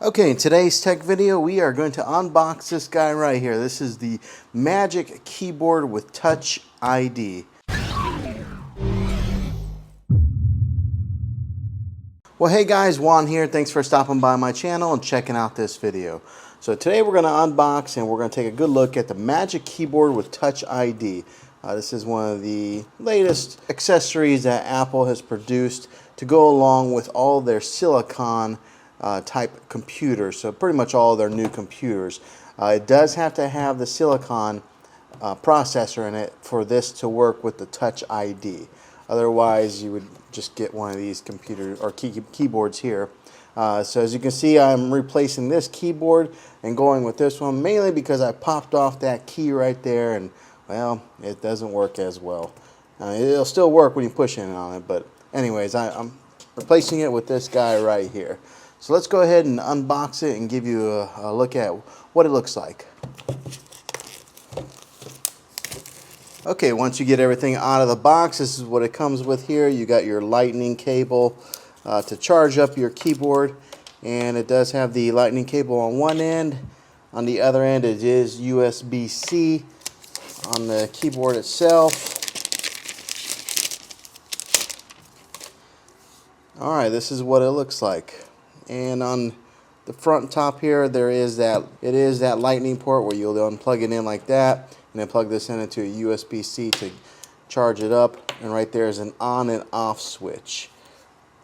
Okay, in today's tech video, we are going to unbox this guy right here. This is the Magic Keyboard with Touch ID. Well, hey guys, Juan here. Thanks for stopping by my channel and checking out this video. So today we're going to unbox and we're going to take a good look at the Magic Keyboard with Touch ID. This is one of the latest accessories that Apple has produced to go along with all their silicon type computers, so pretty much all their new computers. It does have to have the silicon processor in it for this to work with the Touch ID. Otherwise, you would just get one of these computer or keyboards here. So as you can see, I'm replacing this keyboard and going with this one, mainly because I popped off that key right there, and well, it doesn't work as well. It'll still work when you push in on it, but anyways, I'm replacing it with this guy right here. So let's go ahead and unbox it and give you a look at what it looks like. Okay, once you get everything out of the box, this is what it comes with here. You got your lightning cable to charge up your keyboard, and it does have the lightning cable on one end. On the other end, it is USB-C on the keyboard itself. Alright, this is what it looks like. And on the front top here, it is that lightning port where you'll unplug it in like that, and then plug this into a USB-C to charge it up. And right there is an on and off switch.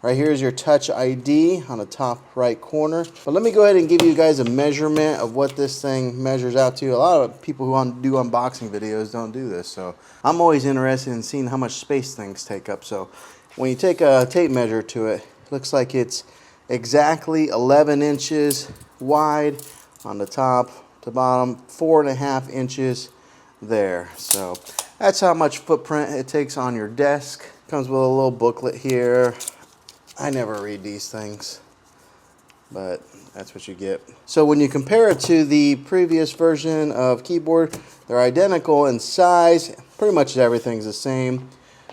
Right here is your Touch ID on the top right corner. But let me go ahead and give you guys a measurement of what this thing measures out to. A lot of people who do unboxing videos don't do this, so I'm always interested in seeing how much space things take up. So when you take a tape measure to it, it looks like it's exactly 11 inches wide on the top to bottom, 4.5 inches there. So that's how much footprint it takes on your desk. Comes with a little booklet here. I never read these things, but that's what you get. So when you compare it to the previous version of keyboard, they're identical in size. Pretty much everything's the same,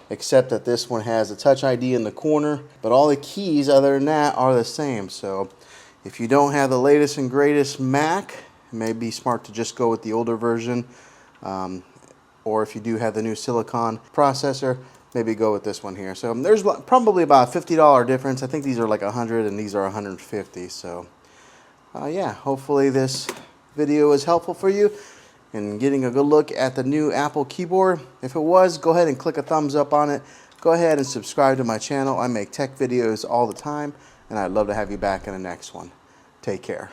except that this one has a Touch ID in the corner, but all the keys other than that are the same. So if you don't have the latest and greatest Mac, it may be smart to just go with the older version, or if you do have the new silicon processor, maybe go with this one here. So there's probably about a $50 difference. I think these are like 100 and these are 150. So yeah, hopefully this video is helpful for you and getting a good look at the new Apple keyboard. If it was, go ahead and click a thumbs up on it. Go ahead and subscribe to my channel. I make tech videos all the time, and I'd love to have you back in the next one. Take care.